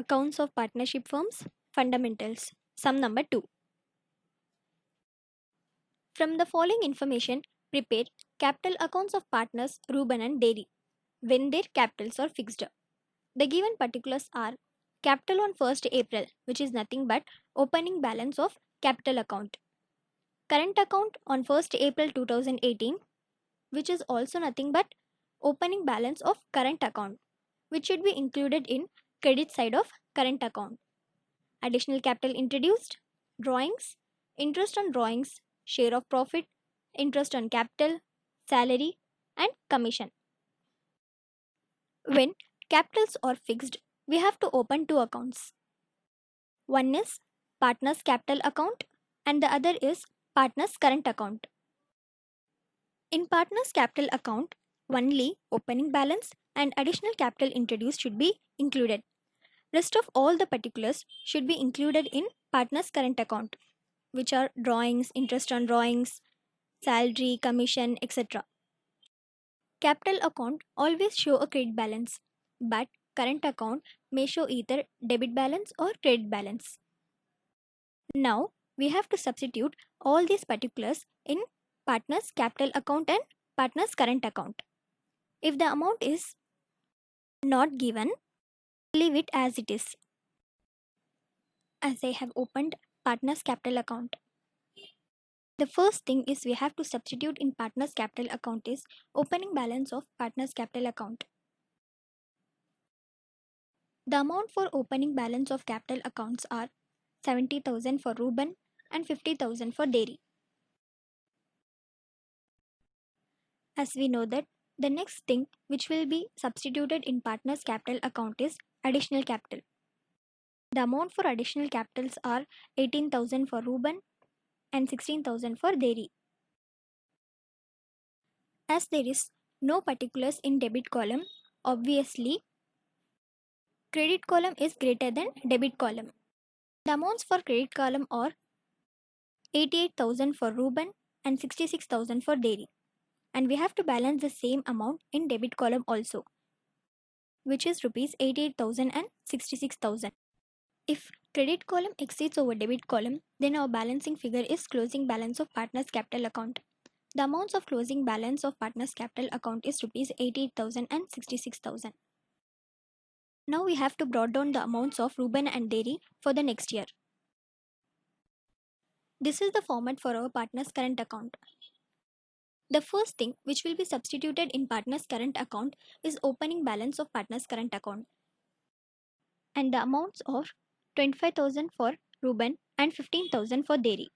Accounts of partnership firms, fundamentals. Sum number 2. From the following information, prepare capital accounts of partners Reuben and Dairy when their capitals are fixed. The given particulars are capital on 1st April, which is nothing but opening balance of capital account. Current account on 1st April 2018, which is also nothing but opening balance of current account, which should be included in credit side of current account. Additional capital introduced, drawings, interest on drawings, share of profit, interest on capital, salary, and commission. When capitals are fixed, we have to open two accounts. One is partner's capital account and the other is partner's current account. In partner's capital account, only opening balance and additional capital introduced should be included. Rest of all the particulars should be included in partner's current account, which are drawings, interest on drawings, salary, commission, etc. Capital account always show a credit balance, but current account may show either debit balance or credit balance. Now we have to substitute all these particulars in partner's capital account and partner's current account. If the amount is not given, leave it as it is. As I have opened partner's capital account. The first thing is we have to substitute in partner's capital account is opening balance of partner's capital account. The amount for opening balance of capital accounts are 70,000 for Reuben and 50,000 for Dairy. As we know that the next thing which will be substituted in partner's capital account is additional capital. The amount for additional capitals are 18,000 for Reuben and 16,000 for Dairy. As there is no particulars in debit column, obviously credit column is greater than debit column. The amounts for credit column are 88,000 for Reuben and 66,000 for Dairy. And we have to balance the same amount in debit column also, which is rupees 88,000 and 66,000. If credit column exceeds over debit column, then our balancing figure is closing balance of partner's capital account. The amounts of closing balance of partner's capital account is rupees 88,000 and 66,000. Now we have to brought down the amounts of Reuben and Dairy for the next year. This is the format for our partner's current account. The first thing which will be substituted in partner's current account is opening balance of partner's current account. And the amounts of 25,000 for Reuben and 15,000 for Dairy.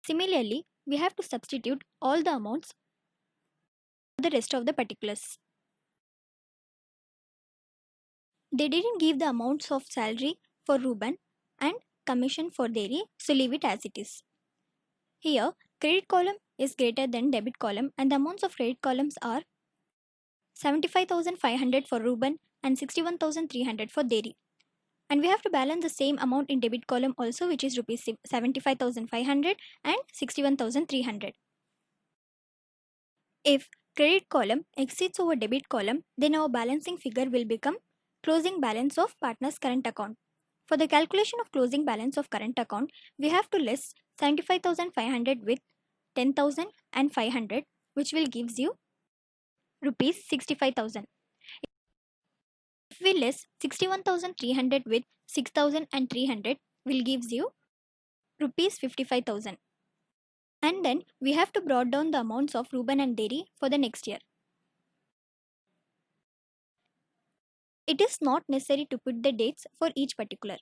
Similarly, we have to substitute all the amounts for the rest of the particulars. They didn't give the amounts of salary for Reuben and commission for Dairy, so leave it as it is. Here, credit column is greater than debit column and the amounts of credit columns are 75,500 for Reuben and 61,300 for Dairy. And we have to balance the same amount in debit column also, which is rupees 75,500 and 61,300. If credit column exceeds over debit column, then our balancing figure will become closing balance of partner's current account. For the calculation of closing balance of current account, we have to less 75,500 with 10,500, which will gives you rupees 65,000. If we less 61,300 with 6,300, will gives you rupees 55,000. And then we have to brought down the amounts of Reuben and Dairy for the next year. It is not necessary to put the dates for each particular.